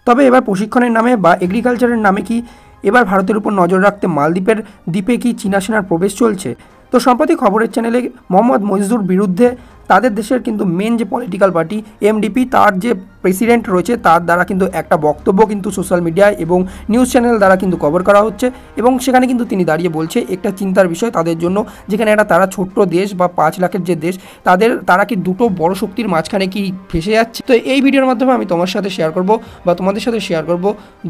তবে এবার প্রশিক্ষণের নামে বা এগ্রিকালচারের নামে কি এবার ভারতের উপর নজর রাখতে মালদ্বীপের দ্বীপে কি চীনা সেনার প্রবেশ চলছে? তো সম্প্রতি খবরের চ্যানেলে মোহাম্মদ মইজুর বিরুদ্ধে তাদের দেশের কিন্তু মেন যে পলিটিক্যাল পার্টি এমডিপি তার যে প্রেসিডেন্ট রয়েছে তার দ্বারা কিন্তু একটা বক্তব্য কিন্তু সোশ্যাল মিডিয়ায় এবং নিউজ চ্যানেল দ্বারা কিন্তু কভার করা হচ্ছে এবং সেখানে কিন্তু তিনি দাঁড়িয়ে বলছে একটা চিন্তার বিষয় তাদের জন্য, যেখানে একটা তারা ছোট্ট দেশ বা 5 লাখের যে দেশ তারা কি দুটো বড় শক্তির মাঝখানে কি ফেসে যাচ্ছে। তো এই ভিডিওর মাধ্যমে আমি তোমার সাথে শেয়ার করব বা তোমাদের সাথে শেয়ার করব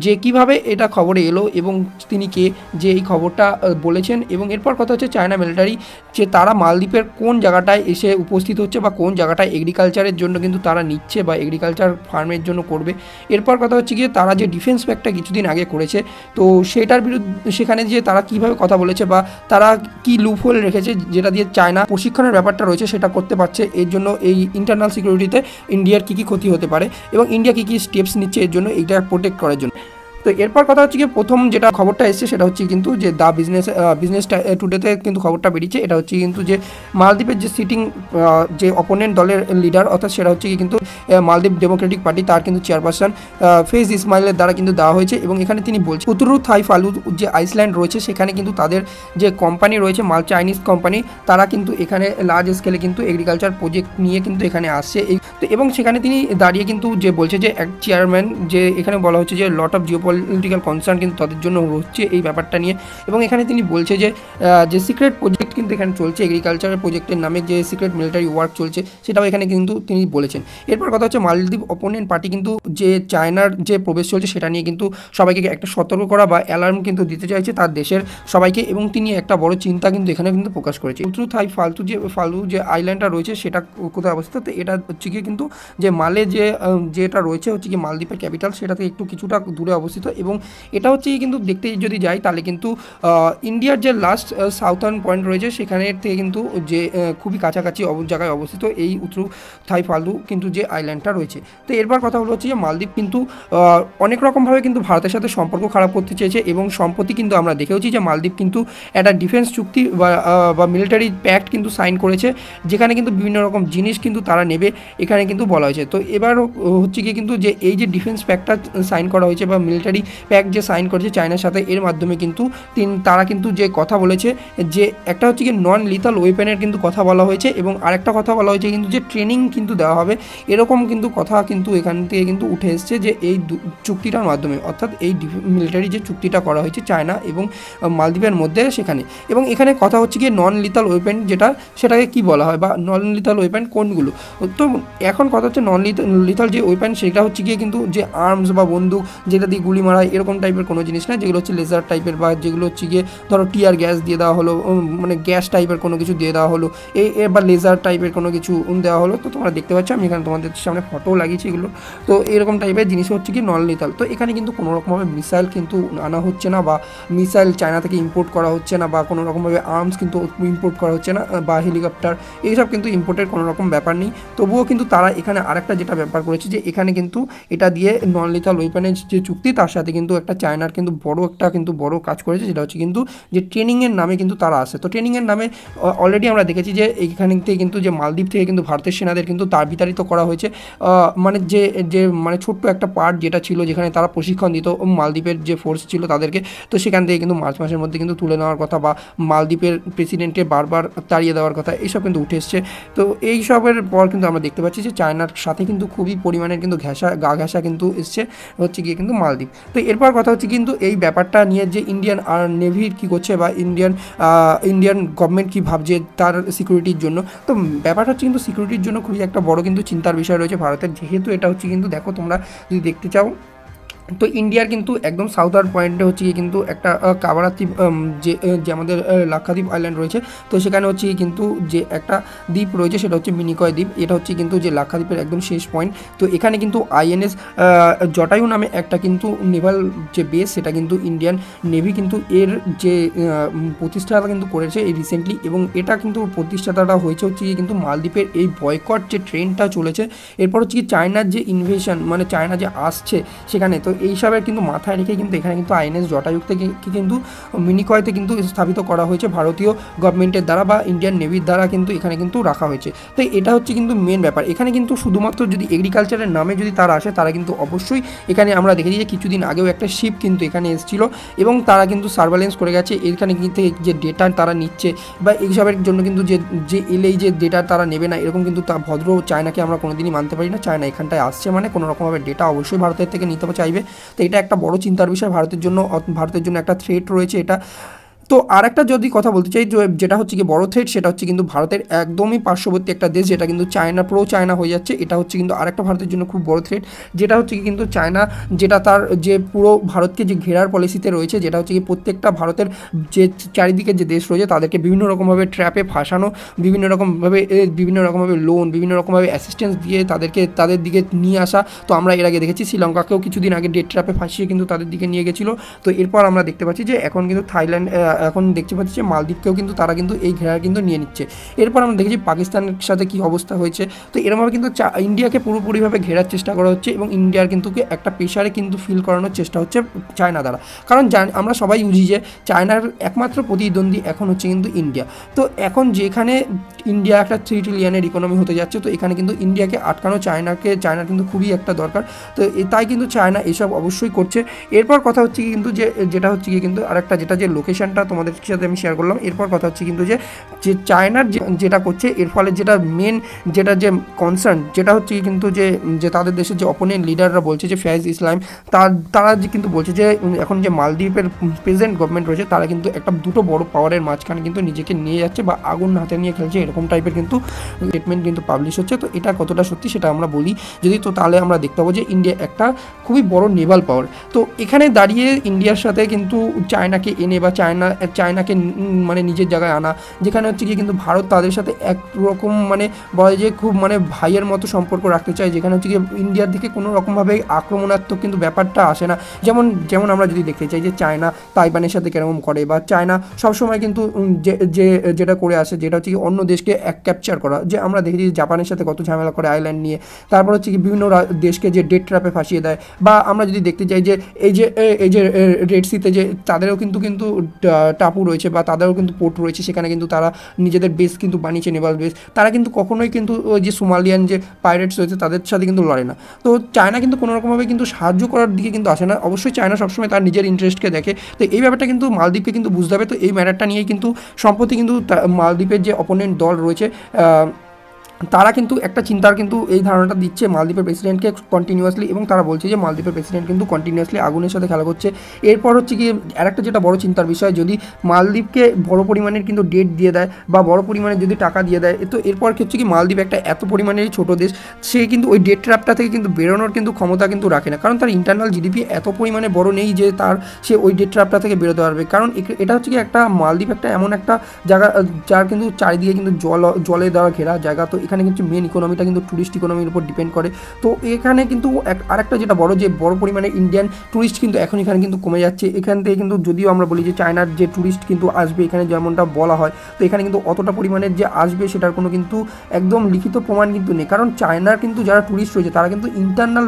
যে কিভাবে এটা খবরে এলো এবং তিনি কে যে এই খবরটা বলেছেন। এবং এরপর কথা হচ্ছে চায়না মিলিটারি যে তারা মালদ্বীপের কোন জায়গাটায় এসে উপস্থিত হচ্ছে বা কোন জায়গাটায় এগ্রিকালচারের জন্য কিন্তু তারা নিচ্ছে বা এগ্রিকালচার ফার্মের জন্য করবে। এরপর কথা হচ্ছে গিয়ে তারা যে ডিফেন্স প্যাক্টটা কিছুদিন আগে করেছে তো সেটার বিরুদ্ধে সেখানে যে তারা কিভাবে কথা বলেছে বা তারা কি লুপহোল রেখেছে যেটা দিয়ে চায়না প্রশিক্ষণের ব্যাপারটা রয়েছে সেটা করতে পারছে, এর জন্য এই ইন্টারনাল সিকিউরিটিতে ইন্ডিয়ার কী কী ক্ষতি হতে পারে এবং ইন্ডিয়া কী কী স্টেপস নিচ্ছে এর জন্য এইটা প্রোটেক্ট করার জন্য। তো এরপর কথা হচ্ছে কি প্রথম যেটা খবরটা এসছে সেটা হচ্ছে কিন্তু যে দ্য বিজনেস টুডেতে কিন্তু খবরটা বেরিয়েছে। এটা হচ্ছে কিন্তু যে মালদ্বীপের যে সিটিং যে অপোনেন্ট দলের লিডার অর্থাৎ সেটা হচ্ছে কি কিন্তু মালদ্বীপ ডেমোক্রেটিক পার্টি তার কিন্তু চেয়ারপারসন ফেজ ইসমাইলের দ্বারা কিন্তু দেওয়া হয়েছে এবং এখানে তিনি বলছেন উতুরু থাই ফালু যে আইসল্যান্ড রয়েছে সেখানে কিন্তু তাদের যে কোম্পানি রয়েছে চাইনিজ কোম্পানি তারা কিন্তু এখানে লার্জ স্কেলে কিন্তু এগ্রিকালচার প্রজেক্ট নিয়ে কিন্তু এখানে আসছে এবং সেখানে তিনি দাঁড়িয়ে কিন্তু যে বলছে যে এক চেয়ারম্যান যে এখানে বলা হচ্ছে যে লট অফ জিওপলিটিক্যাল কনসার্ন কিন্তু তাদের জন্য হচ্ছে এই ব্যাপারটা নিয়ে। এবং এখানে তিনি বলছে যে সিক্রেট প্রজেক্ট কিন্তু এখানে চলছে এগ্রিকালচারের প্রজেক্টের নামে যে সিক্রেট মিলিটারি ওয়ার্ক চলছে সেটাও এখানে কিন্তু তিনি বলেছেন। এরপর কথা হচ্ছে মালদ্বীপ অপোনেন্ট পার্টি কিন্তু যে চায়নার যে প্রবেশ চলছে সেটা নিয়ে কিন্তু সবাইকে একটা সতর্ক করা বা অ্যালার্ম কিন্তু দিতে চাইছে তার দেশের সবাইকে এবং তিনি একটা বড় চিন্তা কিন্তু এখানে কিন্তু প্রকাশ করেছে। উত্তর থাই ফালু যে আইল্যান্ডটা রয়েছে সেটা কোথায় অবস্থিত, তো এটা হচ্ছে গিয়ে কিন্তু যে মালে যেটা রয়েছে হচ্ছে কি মালদ্বীপের ক্যাপিটাল সেটা থেকে একটু কিছুটা দূরে অবস্থিত এবং এটা হচ্ছে কিন্তু দেখতে যদি যাই তাহলে কিন্তু ইন্ডিয়ার যে লাস্ট সাউথার্ন পয়েন্ট রয়েছে সেখানে থেকে কিন্তু যে খুবই কাছাকাছি জায়গায় অবস্থিত এই উত্তর থাই ফালু কিন্তু যে আইল্যান্ডটা রয়েছে। তো এরপর কথা হলো হচ্ছে যে মালদ্বীপ কিন্তু অনেক রকমভাবে কিন্তু ভারতের সাথে সম্পর্ক খারাপ করতে চেয়েছে এবং সম্প্রতি কিন্তু আমরা দেখেওছি যে মালদ্বীপ কিন্তু একটা ডিফেন্স চুক্তি বা মিলিটারি প্যাক্ট কিন্তু সাইন করেছে যেখানে কিন্তু বিভিন্ন রকম জিনিস কিন্তু তারা নেবে এখানে কিন্তু বলা হয়েছে। তো এবার হচ্ছে কি কিন্তু যে এই যে ডিফেন্স প্যাক্টটা সাইন করা হয়েছে বা মিলিটারি প্যাক্ট যে সাইন করেছে চায়নার সাথে এর মাধ্যমে কিন্তু তারা কিন্তু যে কথা বলেছে যে একটা হচ্ছে কি নন লিথাল ওয়েপেনের কিন্তু কথা বলা হয়েছে এবং আরেকটা কথা বলা হয়েছে কিন্তু যে ট্রেনিং কিন্তু দেওয়া হবে এরকম কিন্তু কথা কিন্তু এখান থেকে কিন্তু উঠে এসছে যে এই চুক্তিটার মাধ্যমে অর্থাৎ এই মিলিটারি যে চুক্তিটা করা হয়েছে চায়না এবং মালদ্বীপের মধ্যে সেখানে। এবং এখানে কথা হচ্ছে কি নন লিথাল ওয়েপেন সেটাকে কি বলা হয় বা নন লিথাল ওয়েপেন কোনগুলো। তো এখন কথা হচ্ছে নন লিথাল যে ওয়েপেন সেটা হচ্ছে গিয়ে কিন্তু যে আর্মস বা বন্দুক যেটা দিয়ে গুলি মারা এরকম টাইপের কোনো জিনিস না, যেগুলো হচ্ছে লেজার টাইপের বা যেগুলো হচ্ছে গিয়ে ধরো টিয়ার গ্যাস দিয়ে দেওয়া হলো মানে গ্যাস টাইপের কোনো কিছু দিয়ে দেওয়া হলো বা লেজার টাইপের কোনো কিছু দেওয়া হলো। তো তোমরা দেখতে পাচ্ছ আমি এখানে তোমাদের সামনে ফটো লাগিয়েছি এগুলো। তো এরকম টাইপের জিনিস হচ্ছে কি নন লিথাল। তো এখানে কিন্তু কোনো রকমভাবে মিসাইল কিন্তু আনা হচ্ছে না বা মিসাইল চায়না থেকে ইম্পোর্ট করা হচ্ছে না বা কোনো রকমভাবে আর্মস কিন্তু ইম্পোর্ট করা হচ্ছে না বা হেলিকপ্টার এইসব কিন্তু ইম্পোর্টের কোনো রকম ব্যাপার নেই। তবুও কিন্তু তারা এখানে আরেকটা যেটা ব্যাপার করেছে যে এখানে কিন্তু এটা দিয়ে নন লিথাল ওয়েপেনের যে চুক্তি তার সাথে কিন্তু একটা চায়নার কিন্তু বড় কাজ করেছে যেটা হচ্ছে কিন্তু যে ট্রেনিংয়ের নামে কিন্তু তারা আসে। তো ট্রেনিংয়ের নামে অলরেডি আমরা দেখেছি যে এইখান থেকে কিন্তু যে মালদ্বীপ থেকে কিন্তু ভারতের সেনাদের কিন্তু তার বিতাড়িত করা হয়েছে মানে যে মানে ছোট্ট একটা পার্ট যেটা ছিল যেখানে তারা প্রশিক্ষণ দিত মালদ্বীপের যে ফোর্স ছিল তাদেরকে, তো সেখান থেকে কিন্তু মার্চ মাসের মধ্যে কিন্তু তুলে নেওয়ার কথা বা মালদ্বীপের প্রেসিডেন্টকে বারবার তাড়িয়ে দেওয়ার কথা এইসব কিন্তু উঠে এসছে। তো এইসবের পর কিন্তু আমরা দেখতে পাচ্ছি যে চায়নার সাথে কিন্তু খুবই পরিমাণের কিন্তু গা ঘেঁষা কিন্তু এসছে হচ্ছে গিয়ে কিন্তু মালদ্বীপ। তো এরপর কথা হচ্ছে কিন্তু এই ব্যাপারটা নিয়ে যে ইন্ডিয়ান নেভির কী করছে বা ইন্ডিয়ান গভর্নমেন্ট কী ভাবছে তার সিকিউরিটির জন্য। তো ব্যাপারটা হচ্ছে কিন্তু সিকিউরিটির জন্য খুবই একটা বড় কিন্তু চিন্তার বিষয় রয়েছে ভারতের, যেহেতু এটা হচ্ছে কিন্তু দেখো তোমরা যদি দেখতে চাও তো ইন্ডিয়ার কিন্তু একদম সাউথার্ন পয়েন্টে হচ্ছে কিন্তু একটা কাবারাদ্বীপ যে আমাদের লাক্ষাদ্বীপ আইল্যান্ড রয়েছে তো সেখানে হচ্ছে কিন্তু যে একটা দ্বীপ রয়েছে সেটা হচ্ছে মিনিকয় দ্বীপ। এটা হচ্ছে কিন্তু যে লাক্ষাদ্বীপের একদম শেষ পয়েন্ট। তো এখানে কিন্তু আইএনএস জটায়ু নামে একটা কিন্তু নেভাল যে বেস সেটা কিন্তু ইন্ডিয়ান নেভি কিন্তু এর যে প্রতিষ্ঠাটা কিন্তু করেছে এই রিসেন্টলি এবং এটা কিন্তু প্রতিষ্ঠাতাটা হয়েছে হচ্ছে কিন্তু মালদ্বীপের এই বয়কট যে ট্রেনটা চলেছে এরপর হচ্ছে কি চায়নার যে ইনভেশন মানে চায়না যে আসছে সেখানে। তো এই হিসাবে কিন্তু মাথায় রেখে কিন্তু এখানে কিন্তু আইএনএস জটায়ুক্ত কিন্তু মিনিকয়তে কিন্তু স্থাপিত করা হয়েছে ভারতীয় গভর্নমেন্টের দ্বারা বা ইন্ডিয়ান নেভির দ্বারা কিন্তু এখানে কিন্তু রাখা হয়েছে। তো এটা হচ্ছে কিন্তু মেন ব্যাপার। এখানে কিন্তু শুধুমাত্র যদি এগ্রিকালচারের নামে যদি তারা আসে তারা কিন্তু অবশ্যই এখানে আমরা দেখেছি যে কিছুদিন আগেও একটা শিপ কিন্তু এখানে এসেছিল এবং তারা কিন্তু সার্ভেলেন্স করে গেছে। এখানে কিন্তু যে ডেটা তারা নিচ্ছে বা এইসবের জন্য কিন্তু যে এলেই যে ডেটা তারা নেবে না এরকম কিন্তু তা ভদ্র চায়নাকে আমরা কোনোদিনই মানতে পারি না। চায়না এখানটায় আসছে মানে কোনো রকমভাবে ডেটা অবশ্যই ভারতের থেকে নিতে চাইবে। তো এটা একটা বড় চিন্তার বিষয় ভারতের জন্য একটা থ্রেট রয়েছে এটা। তো আরেকটা যদি কথা বলতে চাই যেটা হচ্ছে কি বড় থ্রেট, সেটা হচ্ছে কিন্তু ভারতের একদমই পার্শ্ববর্তী একটা দেশ যেটা কিন্তু চায়না হয়ে যাচ্ছে। এটা হচ্ছে কিন্তু আরেকটা ভারতের জন্য খুব বড় থ্রেট, যেটা হচ্ছে কি কিন্তু চায়না যেটা তার যে পুরো ভারতকে যে ঘেরার পলিসিতে রয়েছে, যেটা হচ্ছে কি প্রত্যেকটা ভারতের যে চারিদিকে যে দেশ রয়েছে তাদেরকে বিভিন্ন রকমভাবে ট্র্যাপে ফাঁসানো, বিভিন্ন রকমভাবে লোন, বিভিন্ন রকমভাবে অ্যাসিস্ট্যান্স দিয়ে তাদের দিকে নিয়ে আসা। তো আমরা এর আগে দেখেছি শ্রীলঙ্কাকেও কিছুদিন আগে ডেট ট্র্যাপে ফাঁসিয়ে কিন্তু তাদের দিকে নিয়ে গেছিলো। তো এরপর আমরা দেখতে পাচ্ছি যে এখন কিন্তু এখন দেখতে পাচ্ছি যে মালদ্বীপকেও কিন্তু তারা কিন্তু এই ঘেরা কিন্তু নিয়ে নিচ্ছে। এরপর আমরা দেখেছি পাকিস্তানের সাথে কী অবস্থা হয়েছে। তো এরকমভাবে কিন্তু ইন্ডিয়াকে পুরোপুরিভাবে ঘেরার চেষ্টা করা হচ্ছে এবং ইন্ডিয়ার কিন্তু একটা প্রেশারে কিন্তু ফিল করানোর চেষ্টা হচ্ছে চায়না দ্বারা। কারণ আমরা সবাই বুঝি যে চায়নার একমাত্র প্রতিদ্বন্দ্বী এখন হচ্ছে কিন্তু ইন্ডিয়া। তো এখন যেখানে ইন্ডিয়া একটা 3 ট্রিলিয়নের ইকোনমি হতে যাচ্ছে, তো এখানে কিন্তু ইন্ডিয়াকে আটকানো চায়নার কিন্তু খুবই একটা দরকার। তো তাই কিন্তু চায়না এসব অবশ্যই করছে। এরপর কথা হচ্ছে কি কিন্তু যেটা হচ্ছে কি কিন্তু আরেকটা যে লোকেশনটা তোমাদের সাথে আমি শেয়ার করলাম। এরপর কথা হচ্ছে কিন্তু যে চায়নার যেটা করছে এর ফলে যেটা মেন যে কনসার্ন যেটা হচ্ছে কিন্তু যে তাদের দেশের যে অপোনেন্ট লিডাররা বলছে যে ফয়াজ ইসলাম তারা যে কিন্তু বলছে যে এখন যে মালদ্বীপের প্রেজেন্ট গভর্নমেন্ট রয়েছে তারা কিন্তু একটা দুটো বড় পাওয়ারের মাঝখানে কিন্তু নিজেকে নিয়ে যাচ্ছে বা আগুন হাতে নিয়ে খেলছে, এরকম টাইপের কিন্তু স্টেটমেন্ট কিন্তু পাবলিশ হচ্ছে। তো এটা কতটা সত্যি সেটা আমরা বলি যদি, তো তাহলে আমরা দেখতে পাবো যে ইন্ডিয়া একটা খুবই বড় নেভাল পাওয়ার। তো এখানে দাঁড়িয়ে ইন্ডিয়ার সাথে কিন্তু চায়নাকে এনে বা চায়নাকে মানে নিজের জায়গায় আনা, যেখানে হচ্ছে কি কিন্তু ভারত তাদের সাথে একরকম মানে বলা যায় যে খুব মানে ভাইয়ের মতো সম্পর্ক রাখতে চায়, যেখানে হচ্ছে কি ইন্ডিয়ার দিকে কোনো রকমভাবে আক্রমণাত্মক কিন্তু ব্যাপারটা আসে না। যেমন আমরা যদি দেখতে চাই যে চায়না তাইওয়ানের সাথে কেরকম করে বা চায়না সবসময় কিন্তু যেটা করে আসে যেটা হচ্ছে কি অন্য দেশকে ক্যাপচার করা, যে আমরা দেখেছি জাপানের সাথে কত ঝামেলা করে আইল্যান্ড নিয়ে, তারপর হচ্ছে কি বিভিন্ন দেশকে যে ডেট ট্র্যাপে ফাঁসিয়ে দেয়। বা আমরা যদি দেখতে চাই যে এই যে রেড সিতে যে তাদেরও কিন্তু টাপু রয়েছে বা তাদেরও কিন্তু পোর্ট রয়েছে, সেখানে কিন্তু তারা নিজেদের বেস কিন্তু বানিয়েছে, নেভাল বেস। তারা কিন্তু কখনোই কিন্তু ওই যে সোমালিয়ান যে পাইরেটস রয়েছে তাদের সাথে কিন্তু লড়ে না। তো চায়না কিন্তু কোনো রকমভাবে কিন্তু সাহায্য করার দিকে কিন্তু আসে না। অবশ্যই চায়না সবসময় তার নিজের ইন্টারেস্টকে দেখে। তো এই ব্যাপারটা কিন্তু মালদ্বীপকে কিন্তু বুঝতে হবে। তো এই ম্যাটারটা নিয়েই কিন্তু সম্প্রতি কিন্তু মালদ্বীপের যে অপোনেন্ট দল রয়েছে তারা কিন্তু একটা চিন্তার কিন্তু এই ধারণাটা দিচ্ছে মালদ্বীপের প্রেসিডেন্টকে কন্টিনিউয়াসলি, এবং তারা বলছে যে মালদ্বীপের প্রেসিডেন্ট কিন্তু কন্টিনিউয়াসলি আগুনের সাথে খেলা করছে। এরপর হচ্ছে কি আরেকটা যেটা বড় চিন্তার বিষয়, যদি মালদ্বীপকে বড় পরিমাণের কিন্তু ডেট দিয়ে দেয় বা বড় পরিমাণে যদি টাকা দিয়ে দেয়, তো এরপর হচ্ছে কি মালদ্বীপ একটা এত পরিমাণের ছোটো দেশ, সে কিন্তু ওই ডেট ট্র্যাপটা থেকে কিন্তু বেরোনোর কিন্তু ক্ষমতা কিন্তু রাখে না, কারণ তার ইন্টারনাল জিডিপি এত পরিমাণে বড় নেই যে সে ওই ডেট ট্র্যাপটা থেকে বেরোতে পারবে। কারণ এটা হচ্ছে কি একটা মালদ্বীপ একটা এমন একটা জায়গা যার কিন্তু চারিদিকে কিন্তু জলে দেওয়া ঘেরা জায়গা। তো এখানে কিন্তু মেন ইকোনমিটা কিন্তু ট্যুরিস্ট ইকোনমির উপর ডিপেন্ড করে। তো এখানে কিন্তু আরেকটা যেটা বড় পরিমাণে ইন্ডিয়ান ট্যুরিস্ট কিন্তু এখন এখানে কিন্তু কমে যাচ্ছে। এখান থেকে কিন্তু যদিও আমরা বলি যে চায়নার যে ট্যুরিস্ট কিন্তু আসবে এখানে যেমনটা বলা হয়, তো এখানে কিন্তু অতটা পরিমাণের যে আসবে সেটার কোনো কিন্তু একদম লিখিত প্রমাণ কিন্তু নেই। কারণ চায়নার কিন্তু যারা ট্যুরিস্ট রয়েছে তারা কিন্তু ইন্টারনাল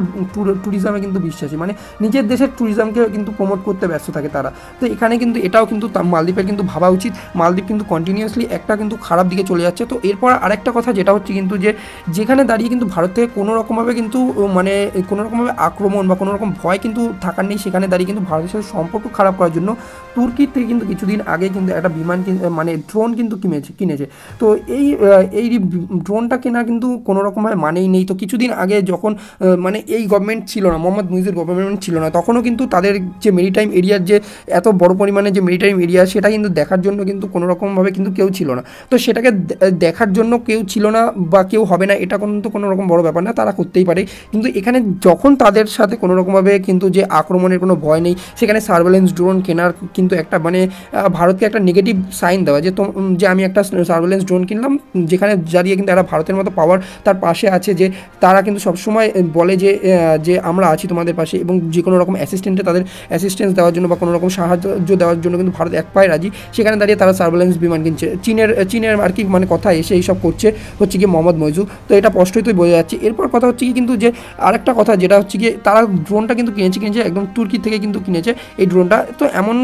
ট্যুরিজমে কিন্তু বিশ্বাসী, মানে নিজের দেশের ট্যুরিজমকে কিন্তু প্রমোট করতে ব্যস্ত থাকে তারা। তো এখানে কিন্তু এটাও কিন্তু মালদ্বীপের কিন্তু ভাবা উচিত। মালদ্বীপ কিন্তু কন্টিনিউয়াসলি একটা কিন্তু খারাপ দিকে চলে যাচ্ছে। তো এরপর আরেকটা কথা যেটা হচ্ছে কিন্তু যেখানে দাঁড়িয়ে কিন্তু ভারত থেকে কোনো রকমভাবে কিন্তু মানে কোনো রকমভাবে আক্রমণ বা কোনো রকম ভয় কিন্তু থাকার নেই, সেখানে দাঁড়িয়ে কিন্তু ভারতের সাথে সম্পর্ক খারাপ করার জন্য তুর্কির থেকে কিন্তু কিছুদিন আগে কিন্তু একটা বিমান মানে ড্রোন কিন্তু কিনেছে। তো এই ড্রোনটা কেনা কিন্তু কোনো রকমভাবে মানেই নেই। তো কিছুদিন আগে যখন মানে এই গভর্নমেন্ট ছিল না, মোহাম্মদ মুইজির গভর্নমেন্ট ছিল না, তখনও কিন্তু তাদের যে মেরিটাইম এরিয়ার যে এত বড় পরিমাণে যে মেরিটাইম এরিয়া সেটা কিন্তু দেখার জন্য কিন্তু কোনো রকমভাবে কিন্তু কেউ ছিল না। তো সেটাকে দেখার জন্য কেউ ছিল না বা কেউ হবে না, এটা কিন্তু কোনো রকম বড় ব্যাপার না, তারা করতেই পারে। কিন্তু এখানে যখন তাদের সাথে কোনো রকমভাবে কিন্তু যে আক্রমণের কোনো ভয় নেই, সেখানে সার্ভেলেন্স ড্রোন কেনার কিন্তু একটা মানে ভারতকে একটা নেগেটিভ সাইন দেওয়া যে আমি একটা সার্ভেলেন্স ড্রোন কিনলাম, যেখানে দাঁড়িয়ে কিন্তু একটা ভারতের মতো পাওয়ার তার পাশে আছে, যে তারা কিন্তু সবসময় বলে যে আমরা আছি তোমাদের পাশে, এবং যে কোনো রকম তাদের অ্যাসিস্ট্যান্স দেওয়ার জন্য বা কোনো রকম সাহায্য দেওয়ার জন্য কিন্তু ভারত এক পায়ে রাজি। সেখানে দাঁড়িয়ে তারা সার্ভেলেন্স বিমান কিনছে। চীনের আর কি মানে কথা এসে এইসব করছে, হচ্ছে কি মোহাম্মদ মইজু। তো এটা স্পষ্টই তো বোঝা যাচ্ছে। এরপর কথা হচ্ছে কি কিন্তু যে আরেকটা কথা যেটা হচ্ছে কি তারা ড্রোনটা কিন্তু কিনেছে একদম তুর্কি থেকে কিন্তু কিনেছে এই ড্রোনটা। তো এমন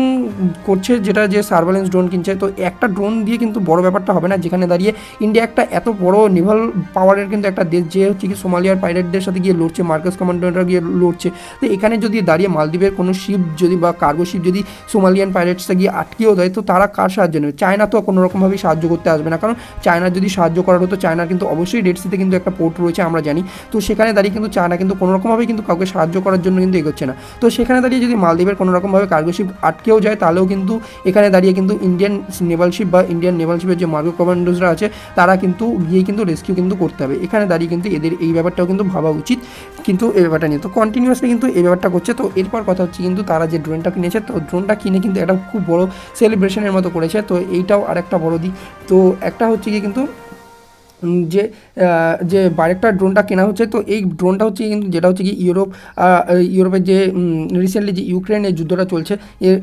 করছে যেটা যে সার্ভেলেন্স ড্রোন কিনছে, তো একটা ড্রোন দিয়ে কিন্তু বড় ব্যাপারটা হবে না, যেখানে দাঁড়িয়ে ইন্ডিয়া একটা এত বড় নেভাল পাওয়ারের কিন্তু একটা দেশ, যে হচ্ছে কি সোমালিয়ার পাইরেটদের সাথে গিয়ে লড়ছে, মার্কাস কমান্ডোরা গিয়ে লড়ছে। তো এখানে যদি দাঁড়িয়ে মালদ্বীপের কোনো শিপ যদি বা কার্গো শিপ যদি সোমালিয়ান পাইরেটসটা গিয়ে আটকেও দেয়, তো তারা কার সাহায্য নেবে? চায়না তো কোনো রকমভাবেই সাহায্য করতে আসবে না, কারণ চায়নার যদি সাহায্য করার হতো, চায়নার কিন্তু অবশ্যই রেড সিতে কিন্তু একটা পোর্ট রয়েছে আমরা জানি। তো সেখানে দাঁড়িয়ে কিন্তু চায়না কিন্তু কোনো রকমভাবেই কিন্তু কাউকে সাহায্য করার জন্য কিন্তু এগোচ্ছে না। তো সেখানে দাঁড়িয়ে যদি মালদ্বীপের কোনো রকমভাবে কার্গো শিপ আটকেও যায়, তাহলেও কিন্তু এখানে দাঁড়িয়ে কিন্তু ইন্ডিয়ান নেভাল শিপ বা ইন্ডিয়ান নেভাল শিপের যে মার্গো কমান্ডোজরা আছে তারা কিন্তু গিয়ে কিন্তু রেস্কিউ কিন্তু করতে হবে। এখানে দাঁড়িয়ে কিন্তু এদের এই ব্যাপারটাও কিন্তু ভাবা উচিত কিন্তু এই ব্যাপারটা নিয়ে। তো কন্টিনিউয়াসলি কিন্তু এই ব্যাপারটা করছে। তো এরপর কথা হচ্ছে কিন্তু তারা যে ড্রোনটা কিনেছে, তো ড্রোনটা কিনে কিন্তু একটা খুব বড় সেলিব্রেশনের মতো করেছে। তো এইটাও আরেকটা বড় দিক। তো একটা হচ্ছে কি কিন্তু যে যে বাইরেকটা ড্রোনটা কেনা হচ্ছে, তো এই ড্রোনটা হচ্ছে কিন্তু যেটা হচ্ছে কি ইউরোপের যে রিসেন্টলি যে ইউক্রেনের যুদ্ধটা চলছে,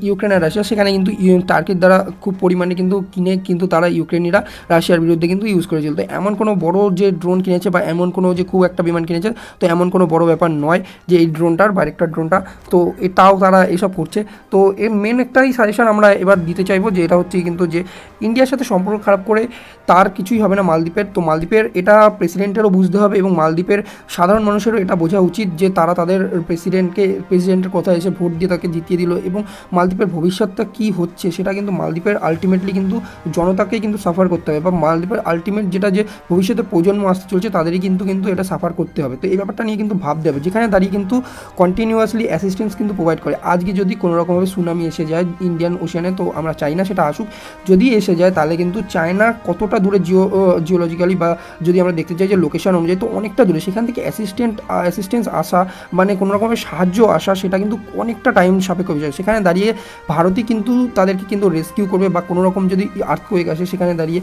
ইউক্রেন আর রাশিয়া, সেখানে কিন্তু টার্কির দ্বারা খুব পরিমাণে কিন্তু কিনে কিন্তু তারা ইউক্রেনিরা রাশিয়ার বিরুদ্ধে কিন্তু ইউজ করেছিল। তো এমন কোনো বড় যে ড্রোন কিনেছে বা এমন কোনো যে খুব একটা বিমান কিনেছে, তো এমন কোনো বড় ব্যাপার নয় যে এই ড্রোনটার বাইরেকটা ড্রোনটা, তো এটাও তারা এসব করছে। তো এর মেন একটাই সাজেশন আমরা এবার দিতে চাইবো, যে এটা হচ্ছে কিন্তু যে ইন্ডিয়ার সাথে সম্পর্ক খারাপ করে তার কিছুই হবে না মালদ্বীপের। তো মালদ্বীপের এটা প্রেসিডেন্টেরও বুঝতে হবে এবং মালদ্বীপের সাধারণ মানুষেরও এটা বোঝা উচিত যে তারা তাদের প্রেসিডেন্টের কথা এসে ভোট দিয়ে তাকে জিতিয়ে দিল, এবং মালদ্বীপের ভবিষ্যৎটা কী হচ্ছে সেটা কিন্তু মালদ্বীপের আলটিমেটলি কিন্তু জনতাকেই কিন্তু সাফার করতে হবে, বা মালদ্বীপের আলটিমেট যেটা যে ভবিষ্যতে প্রজন্ম আসতে চলছে তাদেরই কিন্তু এটা সাফার করতে হবে। তো এই ব্যাপারটা নিয়ে কিন্তু ভাবতে হবে, যেখানে দাঁড়িয়ে কিন্তু কন্টিনিউয়াসলি অ্যাসিস্ট্যান্স কিন্তু প্রোভাইড করে। আজকে যদি কোনো রকমভাবে সুনামি এসে যায় ইন্ডিয়ান ওশানে, তো আমরা চাই না সেটা আসুক, যদি এসে যায় তাহলে কিন্তু চায়না কতটা দূরে জিওলজিক্যালি বা যদি আমরা দেখতে চাই যে লোকেশন অনুযায়ী, তো অনেকটা দূরে, সেখান থেকে অ্যাসিস্ট্যান্স আসা মানে কোনো রকমের সাহায্য আসা, সেটা কিন্তু অনেকটা টাইম সাপেক্ষ বিষয়। সেখানে দাঁড়িয়ে ভারতই কিন্তু তাদেরকে কিন্তু রেস্কিউ করবে, বা কোনো রকম যদি আর্থকোয়েক আসে সেখানে দাঁড়িয়ে,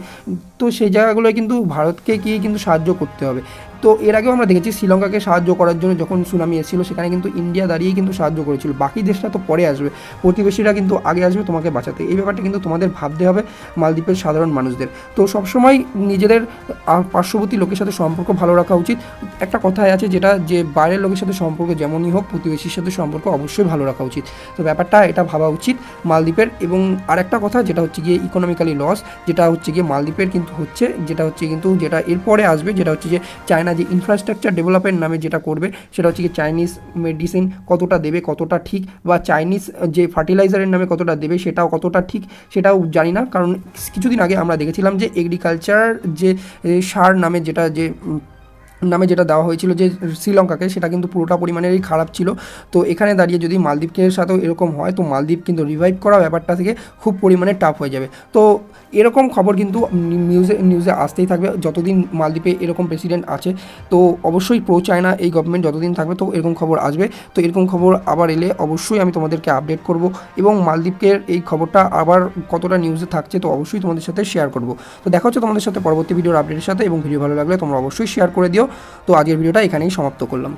তো সেই জায়গাগুলোয় কিন্তু ভারতকে গিয়ে কিন্তু সাহায্য করতে হবে। তো এর আগেও আমরা দেখেছি শ্রীলঙ্কাকে সাহায্য করার জন্য যখন সুনামি এসেছিলো, সেখানে কিন্তু ইন্ডিয়া দাঁড়িয়েই কিন্তু সাহায্য করেছিল। বাকি দেশটা তো পরে আসবে, প্রতিবেশীরা কিন্তু আগে আসবে তোমাকে বাঁচাতে। এই ব্যাপারটা কিন্তু তোমাদের ভাবতে হবে মালদ্বীপের সাধারণ মানুষদের। তো সবসময় নিজেদের পার্শ্ববর্তী লোকের সাথে সম্পর্ক ভালো রাখা উচিত। একটা কথাই আছে যেটা, যে বাইরের লোকের সাথে সম্পর্ক যেমনই হোক, প্রতিবেশীর সাথে সম্পর্ক অবশ্যই ভালো রাখা উচিত। তো ব্যাপারটা এটা ভাবা উচিত মালদ্বীপের। এবং আরেকটা কথা যেটা হচ্ছে গিয়ে ইকোনমিক্যালি লস, যেটা হচ্ছে গিয়ে মালদ্বীপের কিন্তু হচ্ছে, যেটা হচ্ছে কিন্তু যেটা এরপরে আসবে, যেটা হচ্ছে যে চায়না যে ইনফ্রাস্ট্রাকচার ডেভেলপের নামে যেটা করবে, সেটা হচ্ছে কি চাইনিজ মেডিসিন কতটা দেবে, কতটা ঠিক, বা চাইনিজ যে ফার্টিলাইজারের নামে কতটা দেবে সেটাও কতটা ঠিক সেটাও জানি না। কারণ কিছুদিন আগে আমরা দেখেছিলাম যে এগ্রিকালচার যে সার নামে যেটা দেওয়া হয়েছিল যে শ্রীলঙ্কাকে, সেটা কিন্তু পুরোটা পরিমাণেরই খারাপ ছিল। তো এখানে দাঁড়িয়ে যদি মালদ্বীপের সাথেও এরকম হয়, তো মালদ্বীপ কিন্তু রিভাইভ করা ব্যাপারটা থেকে খুব পরিমাণে টাফ হয়ে যাবে। তো এরকম খবর কিন্তু নিউজে আসতেই থাকবে যতদিন মালদ্বীপে এরকম প্রেসিডেন্ট আছে। তো অবশ্যই প্রো চায়না এই গভর্নমেন্ট যতদিন থাকবে, তো এরকম খবর আসবে। তো এরকম খবর আবার এলে অবশ্যই আমি তোমাদেরকে আপডেট করব, এবং মালদ্বীপের এই খবরটা আবার কতটা নিউজে থাকছে তো অবশ্যই তোমাদের সাথে শেয়ার করব। তো দেখা হচ্ছে তোমাদের সাথে পরবর্তী ভিডিওর আপডেটের সাথে, এবং ভিডিও ভালো লাগলে তোমরা অবশ্যই শেয়ার করে দিও। তো আজকের ভিডিওটা এখানেই সমাপ্ত করলাম।